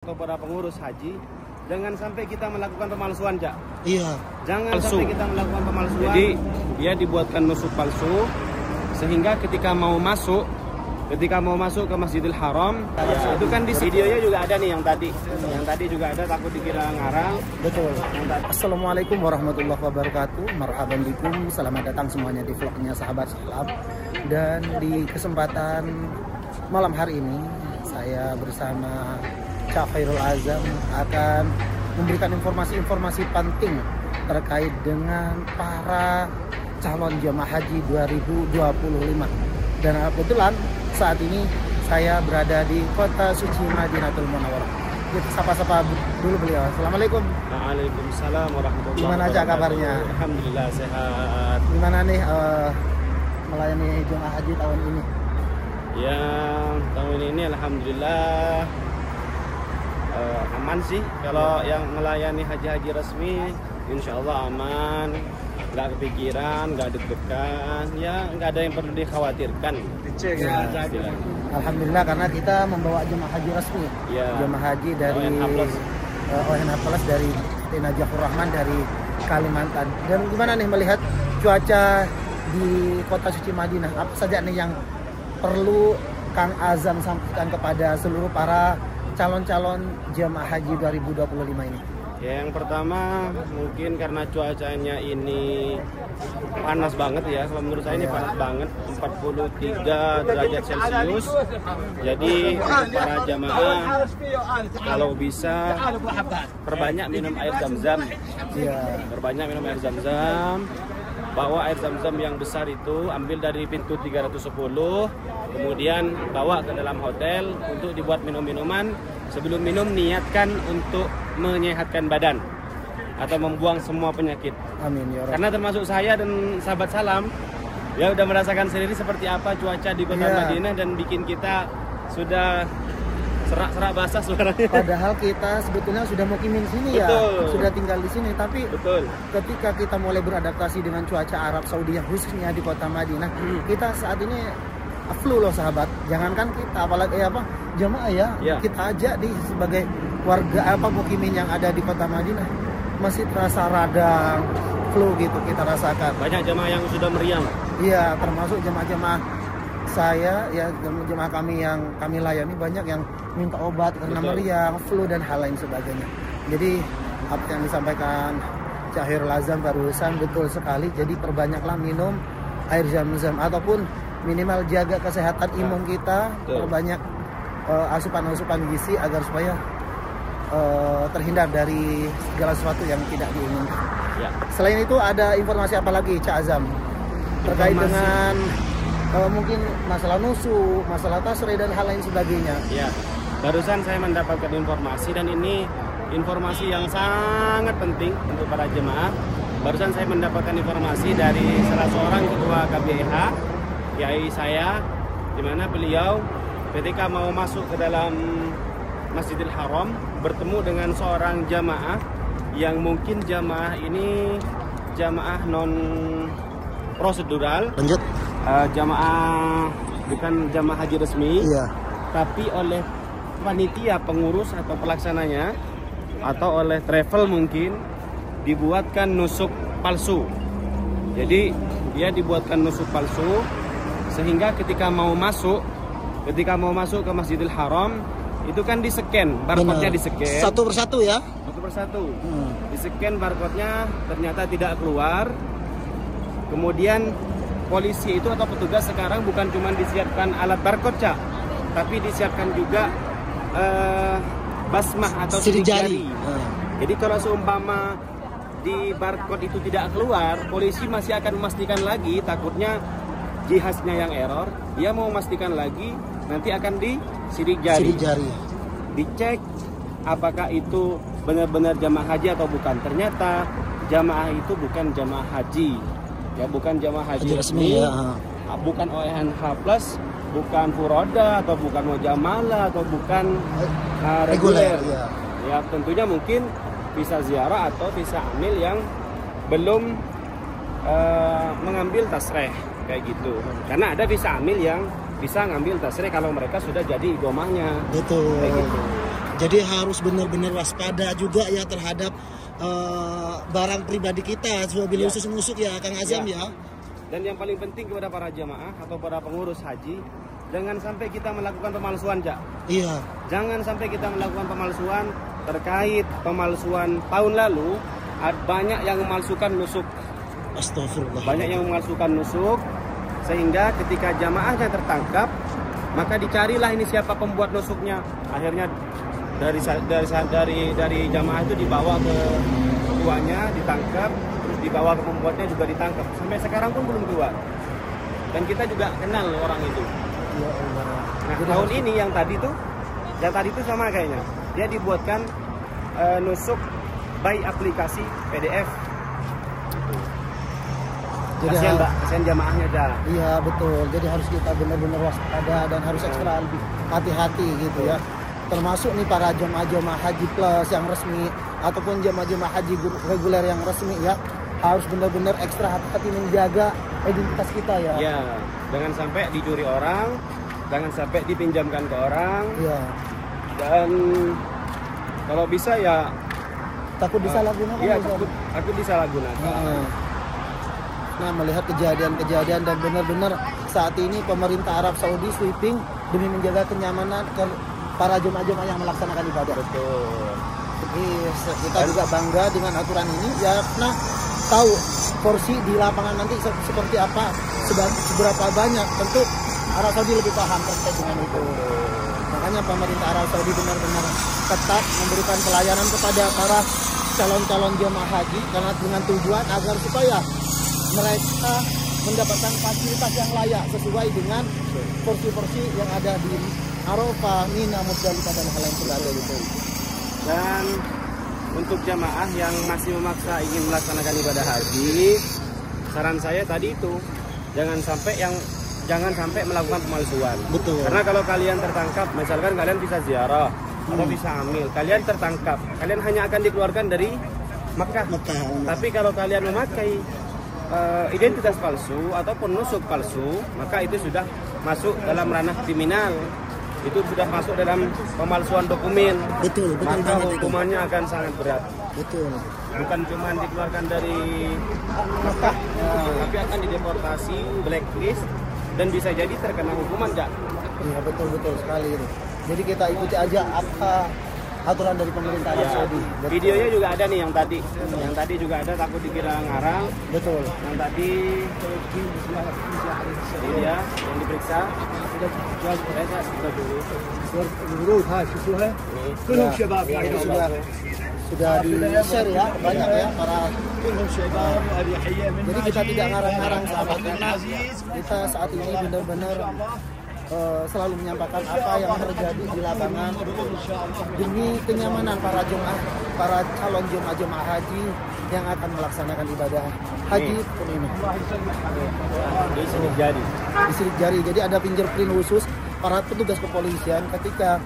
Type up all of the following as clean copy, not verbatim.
Atau para pengurus haji, jangan sampai kita melakukan pemalsuan, Cak. Iya. Jangan sampai kita melakukan pemalsuan. Jadi dia dibuatkan nusuk palsu sehingga ketika mau masuk ke Masjidil Haram, ya, itu kan di videonya juga ada nih yang tadi juga ada, takut dikira ngarang. Betul. Assalamualaikum warahmatullahi wabarakatuh. Marhaban bikum. Selamat datang semuanya di vlognya Sahabat Salaf. Dan di kesempatan malam hari ini saya bersama Cak Khairul Azam akan memberikan informasi-informasi penting terkait dengan para calon jemaah haji 2025. Dan kebetulan saat ini saya berada di kota suci Madinatul Munawwarah. Kita sapa-sapa dulu beliau. Assalamualaikum. Waalaikumsalam warahmatullahi wabarakatuh. Gimana Cak kabarnya? Alhamdulillah sehat. Gimana nih melayani jemaah haji tahun ini? Ya, tahun ini alhamdulillah aman sih. Kalau yang melayani haji-haji resmi insya Allah aman, nggak kepikiran, nggak deg-degan, ya nggak ada yang perlu dikhawatirkan. Ya, alhamdulillah karena kita membawa jemaah haji resmi, ya, jemaah haji dari ONH Plus dari Najafur Rahman dari Kalimantan. Dan gimana nih melihat cuaca di kota suci Madinah? Apa saja nih yang perlu Kang Azam sampaikan kepada seluruh para calon-calon jemaah haji 2025 ini? Yang pertama mungkin karena cuacanya ini panas banget ya. Kalau menurut saya ini panas banget, 43 derajat Celcius. Jadi para jamaah kalau bisa perbanyak minum air zam-zam. Perbanyak minum air zam-zam. Bawa air zam-zam yang besar itu, ambil dari pintu 310, kemudian bawa ke dalam hotel untuk dibuat minum-minuman. Sebelum minum niatkan untuk menyehatkan badan atau membuang semua penyakit. Amin ya Rabb. Karena termasuk saya dan sahabat salam ya udah merasakan sendiri seperti apa cuaca di kota Madinah dan bikin kita sudah serak-serak basah suaranya. Padahal kita sebetulnya sudah mukimin sini. Betul. Ya, sudah tinggal di sini. Tapi betul, ketika kita mulai beradaptasi dengan cuaca Arab Saudi yang khususnya di kota Madinah, kita saat ini flu loh sahabat. Jangankan kita, apalagi jemaah ya. Kita aja sebagai warga mukimin yang ada di kota Madinah masih terasa radang, flu gitu kita rasakan. Banyak jemaah yang sudah meriang. Iya, termasuk jemaah-jemaah saya ya, jemaah kami yang kami layani banyak yang minta obat karena meriang, flu dan hal lain sebagainya. Jadi apa yang disampaikan Cak Khairul Azam barusan betul sekali. Jadi perbanyaklah minum air zam-zam ataupun minimal jaga kesehatan imun kita, perbanyak asupan-asupan gizi agar supaya terhindar dari segala sesuatu yang tidak diinginkan. Ya. Selain itu ada informasi apa lagi Cak Azam terkait dengan mungkin masalah nusuk, masalah tasri dan hal lain sebagainya? Ya, barusan saya mendapatkan informasi dan ini informasi yang sangat penting untuk para jemaah. Barusan saya mendapatkan informasi dari salah seorang ketua KBH, kiai saya, di mana beliau ketika mau masuk ke dalam Masjidil Haram bertemu dengan seorang jamaah yang mungkin jamaah ini jamaah non prosedural. Lanjut. Jamaah bukan jamaah haji resmi, tapi oleh panitia pengurus atau pelaksananya atau oleh travel mungkin dibuatkan nusuk palsu. Jadi dia dibuatkan nusuk palsu sehingga ketika mau masuk ke Masjidil Haram itu kan di-scan, barcode-nya di-scan satu persatu ya. Satu persatu. Di-scan barcode-nya ternyata tidak keluar. Kemudian polisi itu atau petugas sekarang bukan cuma disiapkan alat barcode, Cak, tapi disiapkan juga basmah atau sidik jari. Jadi kalau seumpama di barcode itu tidak keluar, polisi masih akan memastikan lagi, takutnya jihaznya yang error, dia mau memastikan lagi, nanti akan disidik jari. Dicek apakah itu benar-benar jamaah haji atau bukan. Ternyata jamaah itu bukan jamaah haji. Ya, bukan jamaah haji resmi, bukan ONH Plus, bukan Furoda atau bukan Mojamala atau bukan reguler. Ya, tentunya mungkin visa ziarah atau visa amil yang belum mengambil tasreh kayak gitu. Karena ada visa amil yang bisa ngambil tasreh kalau mereka sudah jadi idomahnya. Betul. Kayak gitu. Jadi harus benar-benar waspada juga ya terhadap barang pribadi kita, mobil khusus nusuk ya Kang Azam ya. Dan yang paling penting kepada para jamaah atau para pengurus haji, jangan sampai kita melakukan pemalsuan, Cak. Iya. Jangan sampai kita melakukan pemalsuan terkait pemalsuan tahun lalu. Banyak yang memalsukan nusuk. Astagfirullah. Banyak yang memalsukan nusuk, sehingga ketika jamaahnya tertangkap, maka dicarilah ini siapa pembuat nusuknya. Akhirnya dari jamaah itu dibawa ke ketuanya, ditangkap, terus dibawa ke pembuatnya juga ditangkap. Sampai sekarang pun belum keluar. Dan kita juga kenal orang itu. Ya Allah. Nah, tahun ini yang tadi itu sama kayaknya. Dia dibuatkan nusuk by aplikasi PDF. Jadi kasihan jamaahnya dah. Iya betul. Jadi harus kita benar-benar waspada dan harus ekstra lebih hati-hati gitu ya. Termasuk nih para jemaah haji plus yang resmi ataupun jemaah haji reguler yang resmi ya, harus benar-benar ekstra hati-hati menjaga identitas kita ya. Ya, jangan sampai dicuri orang, jangan sampai dipinjamkan ke orang. Iya. Dan kalau bisa ya takut disalahgunakan. Iya, takut disalahgunakan. Nah, melihat kejadian-kejadian dan benar-benar saat ini pemerintah Arab Saudi sweeping demi menjaga kenyamanan para jemaah-jemaah yang melaksanakan ibadah. Betul. Jadi kita juga bangga dengan aturan ini ya, karena tahu porsi di lapangan nanti seperti apa, seberapa banyak. Tentu Arab Saudi lebih paham terkait dengan itu. Makanya pemerintah Arab Saudi benar-benar ketat memberikan pelayanan kepada para calon-calon jemaah haji karena dengan tujuan agar supaya mereka mendapatkan fasilitas yang layak sesuai dengan porsi-porsi yang ada di Arafah, Mina, Muzdalifah dan hal lain sebagainya. Dan untuk jamaah yang masih memaksa ingin melaksanakan ibadah haji, saran saya tadi itu jangan sampai melakukan pemalsuan. Betul. Karena kalau kalian tertangkap, misalkan kalian bisa ziarah atau bisa amil, kalian tertangkap, kalian hanya akan dikeluarkan dari Makkah. Tapi kalau kalian memakai identitas palsu ataupun nusuk palsu, maka itu sudah masuk dalam ranah kriminal. Itu sudah masuk dalam pemalsuan dokumen. Betul maka hukumannya akan sangat berat. Betul. Bukan cuma dikeluarkan dari Makkah, tapi akan dideportasi, blacklist, dan bisa jadi terkena hukuman, Cak. Iya, betul sekali ini. Jadi kita ikuti aja apa aturan dari pemerintah Arab Saudi. Videonya juga ada nih yang tadi. Yang tadi juga ada, takut dikira ngarang. Betul. Yang tadi ini dia yang diperiksa. Sudah di-share ya, banyak ya para. Jadi kita tidak ngarang-ngarang sahabat, karena kita saat ini benar-benar selalu menyampaikan apa yang terjadi di lapangan demi kenyamanan para calon jemaah haji yang akan melaksanakan ibadah haji pun ini. Di sidik jari. Jadi ada fingerprint khusus para petugas kepolisian ketika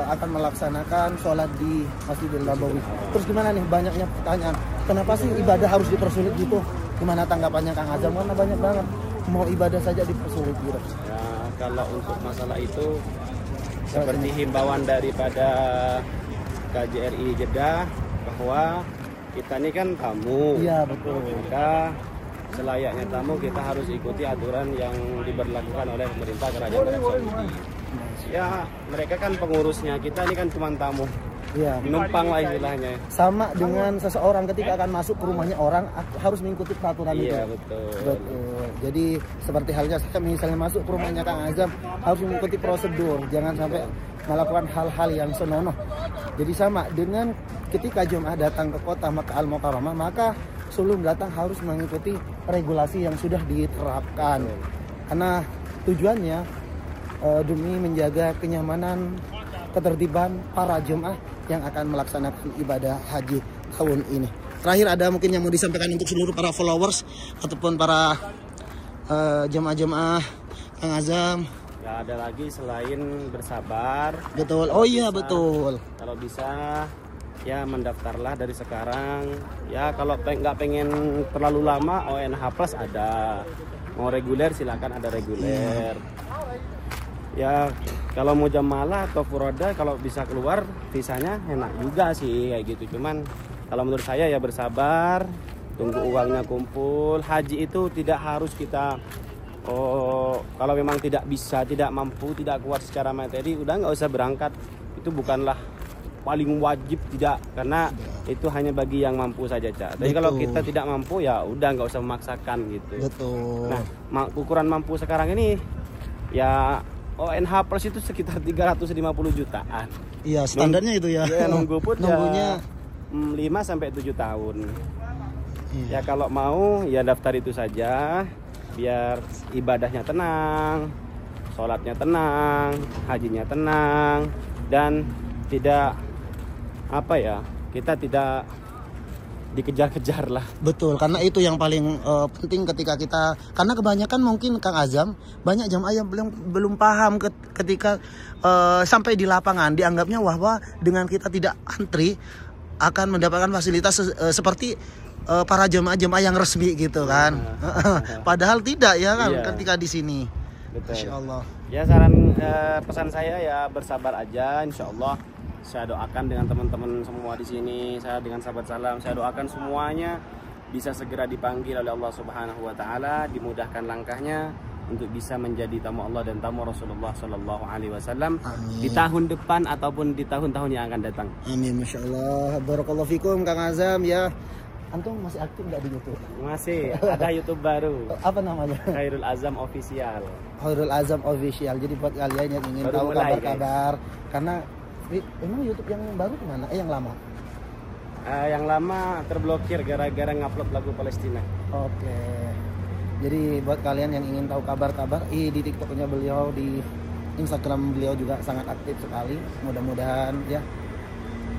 akan melaksanakan sholat di Masjidil Nabawi. Terus gimana nih, banyaknya pertanyaan, kenapa sih ibadah harus dipersulit gitu? Gimana tanggapannya Kang Azam? Karena banyak banget mau ibadah saja dipersulit gitu. Ya, kalau untuk masalah itu seperti himbauan daripada KJRI Jeddah bahwa kita ini kan tamu. Iya, betul. Maka selayaknya tamu kita harus ikuti aturan yang diberlakukan oleh pemerintah Kerajaan Arab Saudi. Ya, mereka kan pengurusnya, kita ini kan cuma tamu. Iya. Numpang lah istilahnya. Sama dengan seseorang ketika akan masuk ke rumahnya orang harus mengikuti peraturan itu. Iya, betul. Jadi seperti halnya saya misalnya masuk ke rumahnya Kang Azam harus mengikuti prosedur, jangan sampai melakukan hal-hal yang senonoh. Jadi sama dengan ketika jemaah datang ke kota Makkah Al-Mukarramah, maka sebelum datang harus mengikuti regulasi yang sudah diterapkan. Karena tujuannya demi menjaga kenyamanan, ketertiban para jemaah yang akan melaksanakan ibadah haji tahun ini. Terakhir, ada mungkin yang mau disampaikan untuk seluruh para followers ataupun para jemaah-jemaah Kang Azam? Ya, ada lagi selain bersabar. Betul. Oh iya, betul. Kalau bisa ya mendaftarlah dari sekarang. Ya, kalau nggak pengen terlalu lama, ONH Plus ada. Mau reguler silakan, ada reguler. Ya, Kalau mau jamalah atau furoda, kalau bisa keluar visanya enak juga sih kayak gitu. Cuman kalau menurut saya ya bersabar, tunggu uangnya kumpul. Haji itu tidak harus kita kalau memang tidak bisa, tidak mampu, tidak kuat secara materi, udah nggak usah berangkat. Itu bukanlah paling wajib, tidak, karena itu hanya bagi yang mampu saja, Cak. Tapi kalau kita tidak mampu ya udah nggak usah memaksakan gitu. Betul. Nah, ukuran mampu sekarang ini ya ONH Plus itu sekitar 350 jutaan. Iya, standarnya itu ya. Ya, nunggunya 5 sampai 7 tahun. Iya. Ya kalau mau ya daftar itu saja, biar ibadahnya tenang, sholatnya tenang, hajinya tenang, dan tidak kita tidak dikejar-kejar lah. Betul, karena itu yang paling penting ketika kita, karena kebanyakan mungkin Kang Azam banyak jamaah yang belum paham ketika sampai di lapangan dianggapnya wah dengan kita tidak antri akan mendapatkan fasilitas seperti para jemaah-jemaah yang resmi gitu kan. Padahal tidak ya kan, iya, ketika di sini. Betul. Masya Allah. Ya pesan saya ya bersabar aja, insya Allah. Saya doakan dengan teman-teman semua di sini, saya dengan sahabat salam, saya doakan semuanya bisa segera dipanggil oleh Allah Subhanahu wa taala, dimudahkan langkahnya untuk bisa menjadi tamu Allah dan tamu Rasulullah Shallallahu alaihi wasallam di tahun depan ataupun di tahun-tahun yang akan datang. Amin, Masya Allah. Barakallahu fikum Kang Azam ya. Antum masih aktif nggak di YouTube? Masih, ada YouTube baru. Apa namanya? Khairul Azam Official. Khairul Azam Official. Jadi buat kalian yang ingin tahu kabar-kabar, karena emang YouTube yang baru kemana? Yang lama? Yang lama terblokir gara-gara ngupload lagu Palestina. Oke. Jadi buat kalian yang ingin tahu kabar-kabar, di TikToknya beliau, di Instagram beliau juga sangat aktif sekali. Mudah-mudahan ya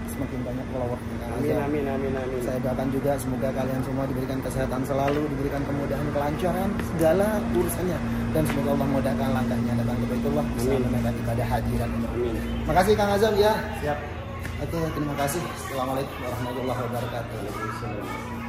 semakin banyak follower. Amin. Saya doakan juga semoga kalian semua diberikan kesehatan selalu, diberikan kemudahan, kelancaran segala urusannya, dan semoga Allah mudahkan langkahnya datang ke Baitullah bisa menunaikan ibadah haji dan umrah. Amin. Makasih Kang Azam ya. Siap. Oke, terima kasih. Assalamualaikum warahmatullahi wabarakatuh.